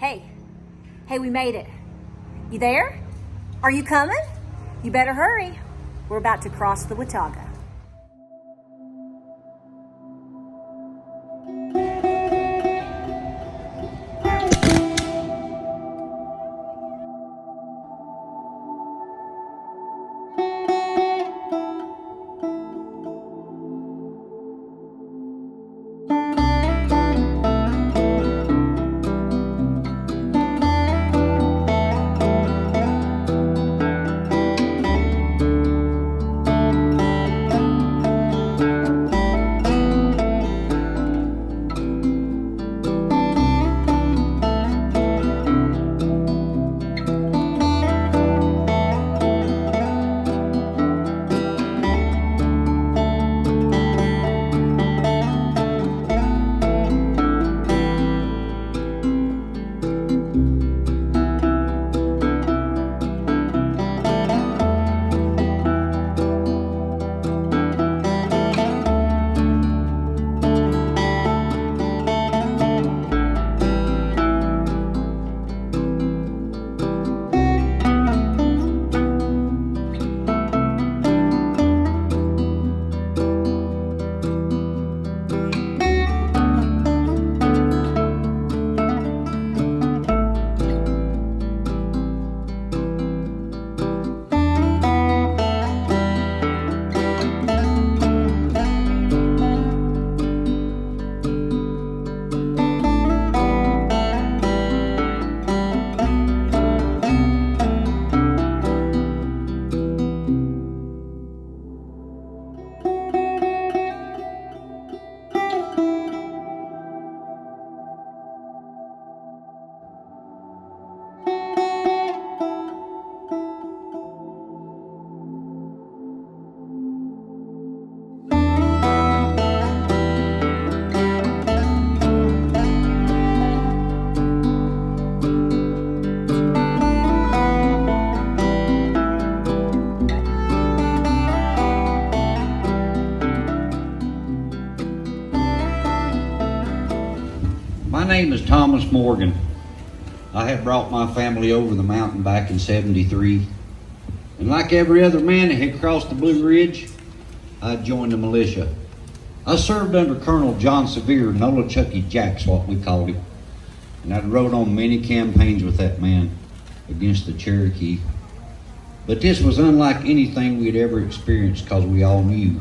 Hey, we made it. You there? Are you coming? You better hurry. We're about to cross the Watauga. My name is Thomas Morgan. I had brought my family over the mountain back in '73. And like every other man that had crossed the Blue Ridge, I joined the militia. I served under Colonel John Sevier, Nolichucky Jack's what we called him. And I'd rode on many campaigns with that man against the Cherokee. But this was unlike anything we'd ever experienced because we all knew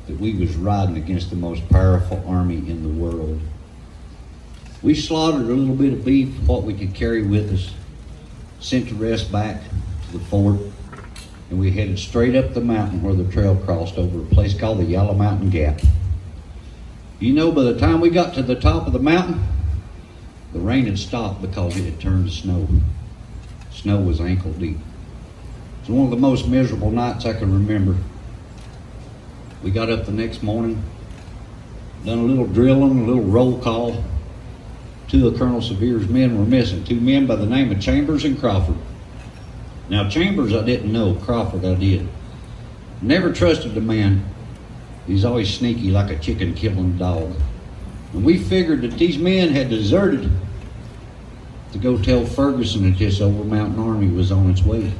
that we was riding against the most powerful army in the world. We slaughtered a little bit of beef, what we could carry with us, sent the rest back to the fort, and we headed straight up the mountain where the trail crossed over a place called the Yellow Mountain Gap. You know, by the time we got to the top of the mountain, the rain had stopped because it had turned to snow. Snow was ankle deep. It was one of the most miserable nights I can remember. We got up the next morning, done a little drilling, a little roll call. Two of Colonel Sevier's men were missing, two men by the name of Chambers and Crawford. Now Chambers I didn't know, Crawford I did. Never trusted the man. He's always sneaky like a chicken killing dog. And we figured that these men had deserted to go tell Ferguson that this Overmountain army was on its way.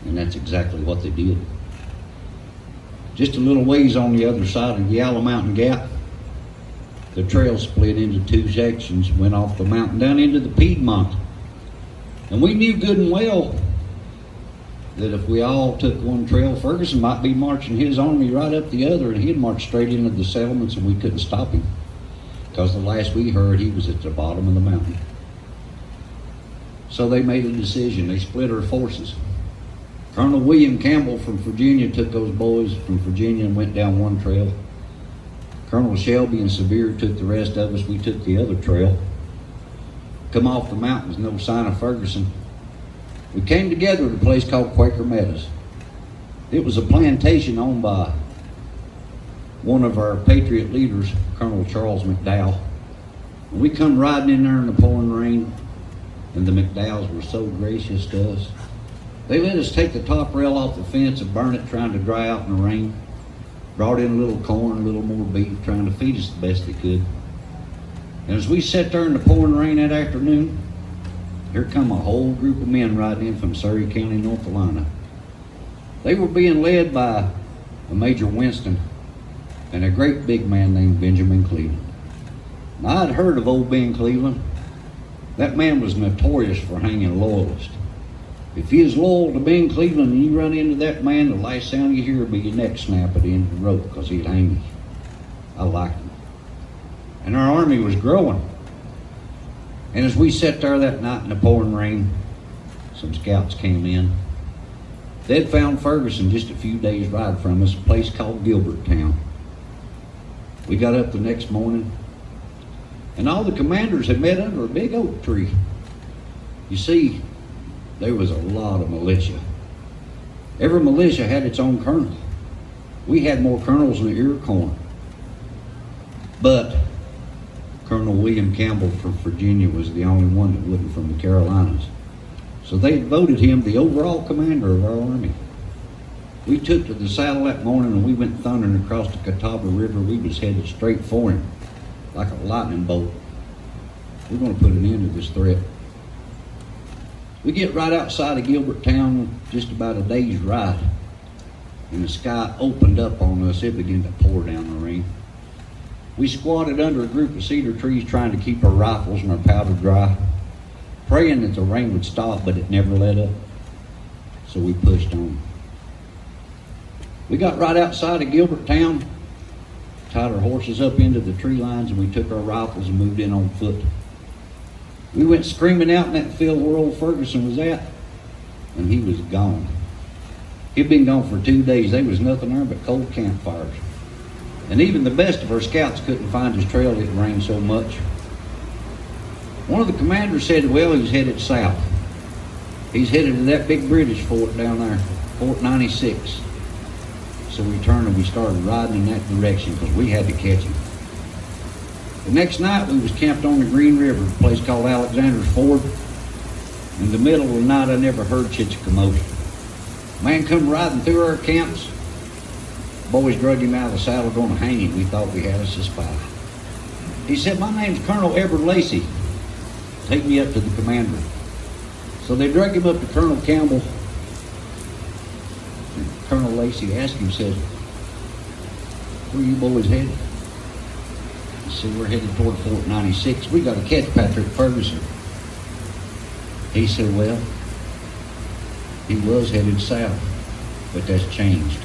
And that's exactly what they did. Just a little ways on the other side of the Yellow Mountain Gap, the trail split into two sections, went off the mountain down into the Piedmont. And we knew good and well that if we all took one trail, Ferguson might be marching his army right up the other, and he'd march straight into the settlements and we couldn't stop him. Because the last we heard, he was at the bottom of the mountain. So they made a decision. They split our forces. Colonel William Campbell from Virginia took those boys from Virginia and went down one trail. Colonel Shelby and Sevier took the rest of us. We took the other trail. Come off the mountains, no sign of Ferguson. We came together at a place called Quaker Meadows. It was a plantation owned by one of our Patriot leaders, Colonel Charles McDowell. And we come riding in there in the pouring rain, and the McDowells were so gracious to us. They let us take the top rail off the fence and burn it, trying to dry out in the rain. Brought in a little corn, a little more beef, trying to feed us the best they could. And as we sat there in the pouring rain that afternoon, here come a whole group of men riding in from Surrey County, North Carolina. They were being led by a Major Winston and a great big man named Benjamin Cleveland. Now, I'd heard of old Ben Cleveland. That man was notorious for hanging loyalists. If you was loyal to Ben Cleveland and you run into that man, the last sound you hear would be your neck snap at the end of the rope, because he'd hang you. I liked him. And our army was growing. And as we sat there that night in the pouring rain, some scouts came in. They'd found Ferguson just a few days' ride from us, a place called Gilberttown. We got up the next morning, and all the commanders had met under a big oak tree. You see, there was a lot of militia. Every militia had its own colonel. We had more colonels than the ear corn. But Colonel William Campbell from Virginia was the only one that wasn't from the Carolinas. So they voted him the overall commander of our army. We took to the saddle that morning and we went thundering across the Watauga River. We was headed straight for him like a lightning bolt. We're going to put an end to this threat. We get right outside of Gilberttown, just about a day's ride, and the sky opened up on us. It began to pour down the rain. We squatted under a group of cedar trees trying to keep our rifles and our powder dry, praying that the rain would stop, but it never let up. So we pushed on. We got right outside of Gilberttown, tied our horses up into the tree lines, and we took our rifles and moved in on foot. We went screaming out in that field where old Ferguson was at, and he was gone. He'd been gone for 2 days. There was nothing there but cold campfires. And even the best of our scouts couldn't find his trail. It rained so much. One of the commanders said, well, he's headed south. He's headed to that big British fort down there, Fort 96. So we turned and we started riding in that direction because we had to catch him. The next night we was camped on the Green River, a place called Alexander's Ford. In the middle of the night I never heard such a commotion. Man come riding through our camps. Boys drug him out of the saddle going to hang him. We thought we had us a spy. He said, my name's Colonel Edward Lacey. Take me up to the commander. So they drug him up to Colonel Campbell. And Colonel Lacey asked him, said, where are you boys headed? He said, we're headed toward Fort 96. We got to catch Patrick Ferguson. He said, well, he was headed south, but that's changed.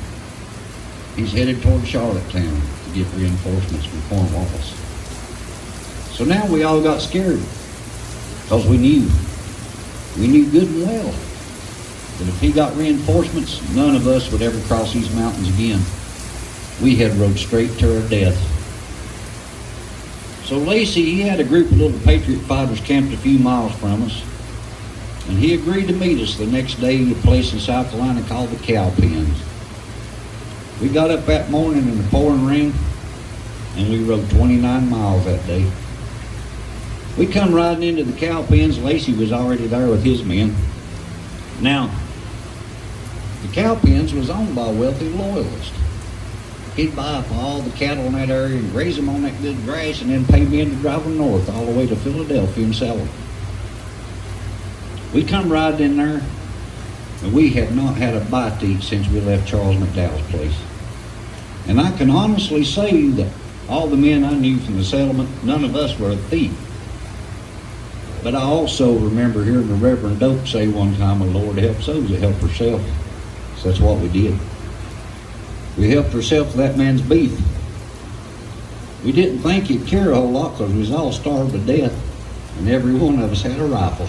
He's headed toward Charlottetown to get reinforcements from Cornwallis. So now we all got scared because we knew good and well that if he got reinforcements, none of us would ever cross these mountains again. We had rode straight to our death. So Lacey, he had a group of little Patriot fighters camped a few miles from us, and he agreed to meet us the next day at a place in South Carolina called the Cowpens. We got up that morning in the pouring rain, and we rode 29 miles that day. We come riding into the Cowpens. Lacey was already there with his men. Now, the Cowpens was owned by a wealthy loyalist. He'd buy up all the cattle in that area and graze them on that good grass and then pay men to drive them north all the way to Philadelphia and sell them. We come riding in there, and we had not had a bite to eat since we left Charles McDowell's place. And I can honestly say that all the men I knew from the settlement, none of us were a thief. But I also remember hearing the Reverend Doak say one time, the Lord helps those that help herself. So that's what we did. We helped ourselves to that man's beef. We didn't think he'd care a whole lot because we was all starved to death, and every one of us had a rifle.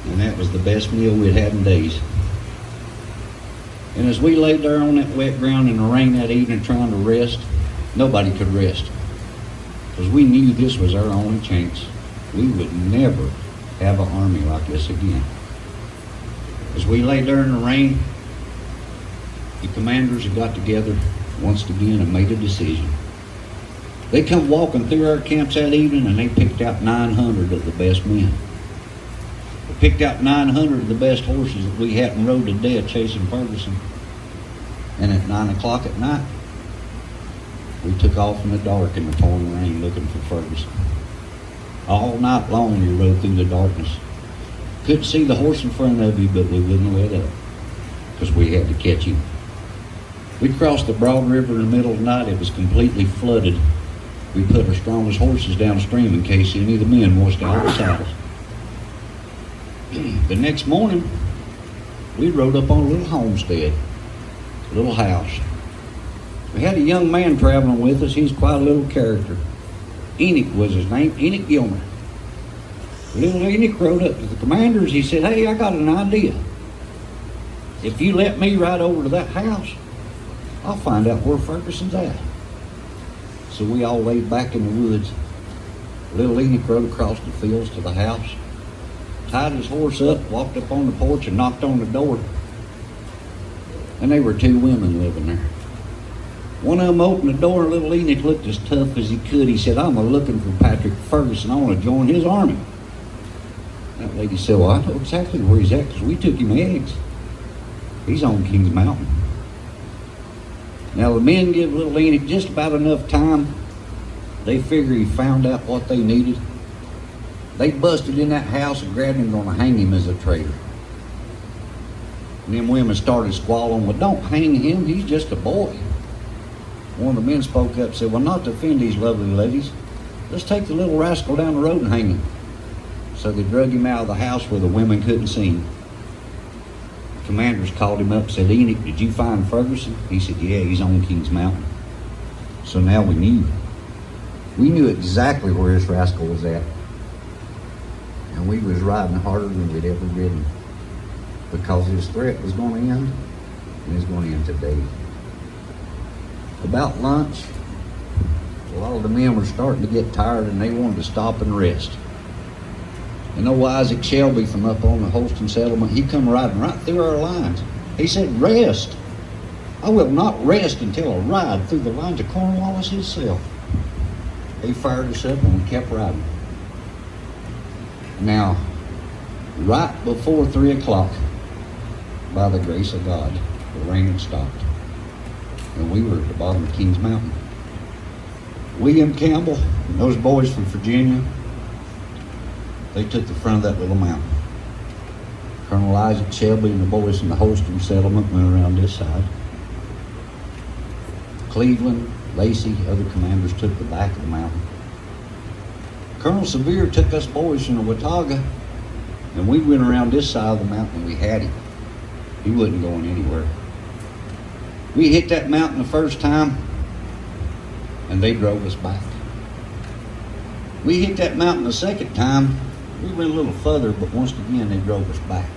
And that was the best meal we'd had in days. And as we laid there on that wet ground in the rain that evening trying to rest, nobody could rest. Because we knew this was our only chance. We would never have an army like this again. As we lay there in the rain, the commanders had got together once again and made a decision. They come walking through our camps that evening and they picked out 900 of the best men. They picked out 900 of the best horses that we hadn't rode to death chasing Ferguson. And at 9 o'clock at night, we took off in the dark in the pouring rain looking for Ferguson. All night long we rode through the darkness. Couldn't see the horse in front of you, but we wouldn't let up because we had to catch him. We crossed the Broad River in the middle of the night. It was completely flooded. We put our strongest horses downstream in case any of the men washed out of the saddles. The next morning, we rode up on a little homestead, a little house. We had a young man traveling with us. He's quite a little character. Enoch was his name, Enoch Gilmer. Little Enoch rode up to the commanders. He said, "Hey, I got an idea. If you let me ride over to that house, I'll find out where Ferguson's at." So we all laid back in the woods. Little Enoch rode across the fields to the house, tied his horse up, walked up on the porch and knocked on the door. And there were two women living there. One of them opened the door and little Enoch looked as tough as he could. He said, "I'm looking for Patrick Ferguson. I want to join his army." That lady said, "Well, I know exactly where he's at because we took him eggs. He's on Kings Mountain." Now the men give little Enoch just about enough time. They figure he found out what they needed. They busted in that house and grabbed him, going to hang him as a traitor. And them women started squalling, "Well, don't hang him. He's just a boy." One of the men spoke up and said, "Well, not to offend these lovely ladies, let's take the little rascal down the road and hang him." So they drug him out of the house where the women couldn't see him. The commanders called him up and said, "Enoch, did you find Ferguson?" He said, "Yeah, he's on Kings Mountain." So now we knew. We knew exactly where this rascal was at. And we was riding harder than we'd ever ridden because his threat was going to end, and it's going to end today. About lunch, a lot of the men were starting to get tired and they wanted to stop and rest. And old Isaac Shelby from up on the Holston settlement, he come riding right through our lines. He said, "Rest. I will not rest until I ride through the lines of Cornwallis himself." He fired us up and we kept riding. Now, right before 3 o'clock, by the grace of God, the rain had stopped. And we were at the bottom of Kings Mountain. William Campbell and those boys from Virginia, they took the front of that little mountain. Colonel Isaac Shelby and the boys from the Holston settlement went around this side. Cleveland, Lacey, other commanders took the back of the mountain. Colonel Sevier took us boys from the Watauga, and we went around this side of the mountain and we had him. He wasn't going anywhere. We hit that mountain the first time, and they drove us back. We hit that mountain the second time. We went a little further, but once again, they drove us back.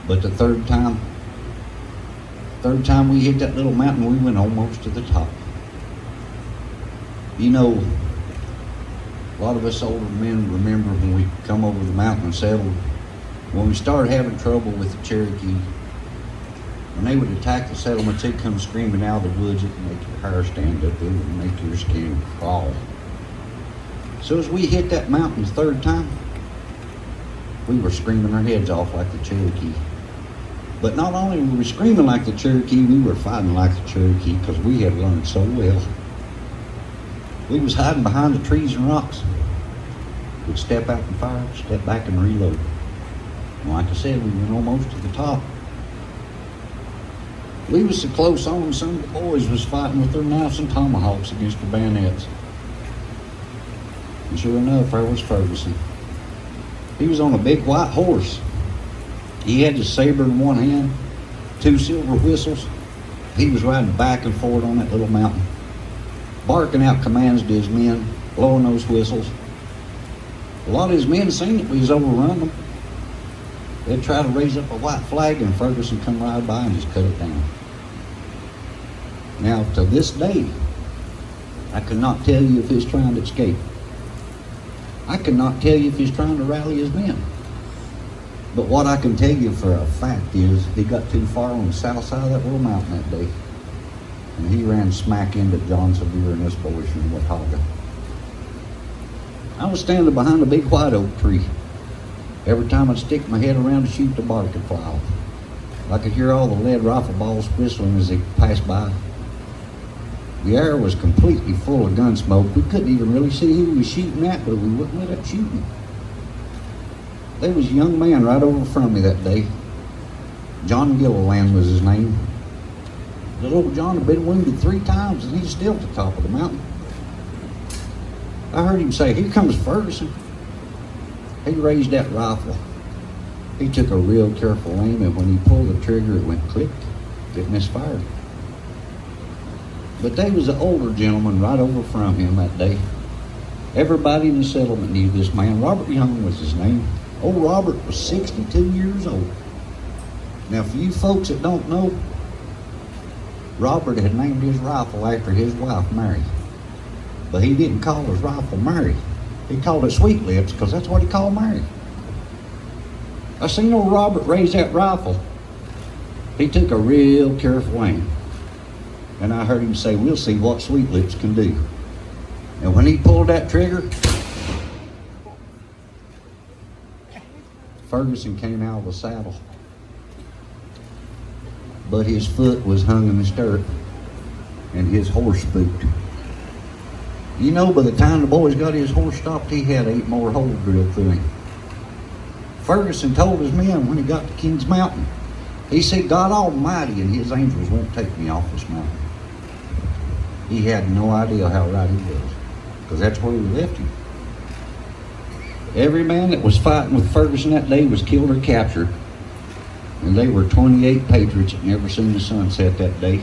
But the third time we hit that little mountain, we went almost to the top. You know, a lot of us older men remember when we come over the mountain and settled, when we started having trouble with the Cherokee. When they would attack the settlements, they'd come screaming out of the woods. It would make your hair stand up. It would make your skin crawl. So as we hit that mountain the third time, we were screaming our heads off like the Cherokee. But not only were we screaming like the Cherokee, we were fighting like the Cherokee because we had learned so well. We was hiding behind the trees and rocks. We'd step out and fire, step back and reload. And like I said, we went almost to the top. We was so close on, some of the boys was fighting with their knives and tomahawks against their bayonets. And sure enough, there was Ferguson. He was on a big white horse. He had his saber in one hand, 2 silver whistles. He was riding back and forth on that little mountain, barking out commands to his men, blowing those whistles. A lot of his men seen that we was overrunning them. They'd try to raise up a white flag and Ferguson come right by and just cut it down. Now, to this day, I cannot tell you if he's trying to escape. I cannot tell you if he's trying to rally his men. But what I can tell you for a fact is he got too far on the south side of that little mountain that day. And he ran smack into John Sevier and us boys from Watauga. I was standing behind a big white oak tree. Every time I'd stick my head around to shoot, the bark would fly off. I could hear all the lead rifle balls whistling as they passed by. The air was completely full of gun smoke. We couldn't even really see who we was shooting at, but we wouldn't let up shooting. There was a young man right over from me that day. John Gilliland was his name. Little old John had been wounded 3 times and he's still at the top of the mountain. I heard him say, "Here comes Ferguson." He raised that rifle. He took a real careful aim, and when he pulled the trigger, it went click. It misfired. But there was an older gentleman right over from him that day. Everybody in the settlement knew this man. Robert Young was his name. Old Robert was 62 years old. Now, for you folks that don't know, Robert had named his rifle after his wife, Mary. But he didn't call his rifle Mary. He called it Sweet Lips, because that's what he called Mary. I seen old Robert raise that rifle. He took a real careful aim. And I heard him say, "We'll see what Sweet Lips can do." And when he pulled that trigger, Ferguson came out of the saddle. But his foot was hung in the stirrup, and his horse spooked. You know, by the time the boys got his horse stopped, he had 8 more holes drilled through him. Ferguson told his men when he got to Kings Mountain, he said, "God Almighty and his angels won't take me off this mountain." He had no idea how right he was, because that's where we left him. Every man that was fighting with Ferguson that day was killed or captured. And they were 28 patriots that never seen the sunset that day.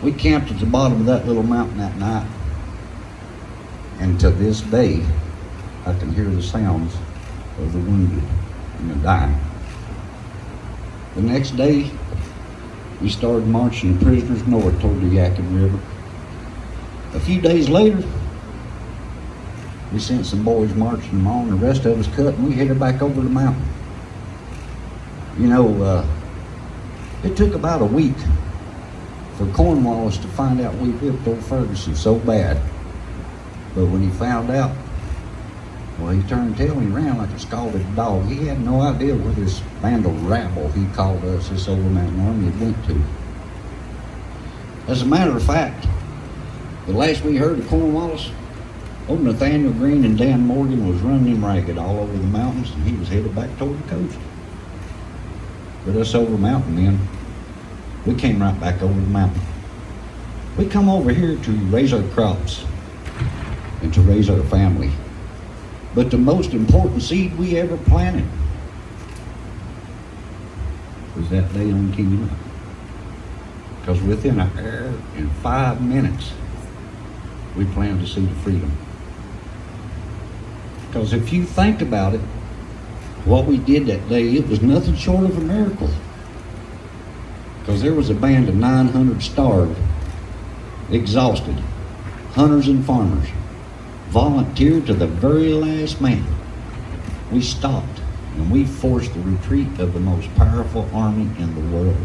We camped at the bottom of that little mountain that night. And to this day, I can hear the sounds of the wounded and the dying. The next day, we started marching the prisoners north toward the Yadkin River. A few days later, we sent some boys marching them on, the rest of us cut, and we headed back over the mountain. You know, it took about a week for Cornwallis to find out we whipped old Ferguson so bad. But when he found out, well, he turned tail and he ran like a scalded dog. He had no idea where this band of rabble he called us, this Overmountain Army, had went to. As a matter of fact, the last we heard of Cornwallis, old Nathaniel Green and Dan Morgan was running him ragged all over the mountains, and he was headed back toward the coast. But us Overmountain men, we came right back over the mountain. We come over here to raise our crops and to raise our family. But the most important seed we ever planted was that day on King Mountain. Because within an hour and 5 minutes, we planted the seed of freedom. Because if you think about it, what we did that day, it was nothing short of a miracle. Because there was a band of 900 starved, exhausted, hunters and farmers, volunteered to the very last man. We stopped and we forced the retreat of the most powerful army in the world.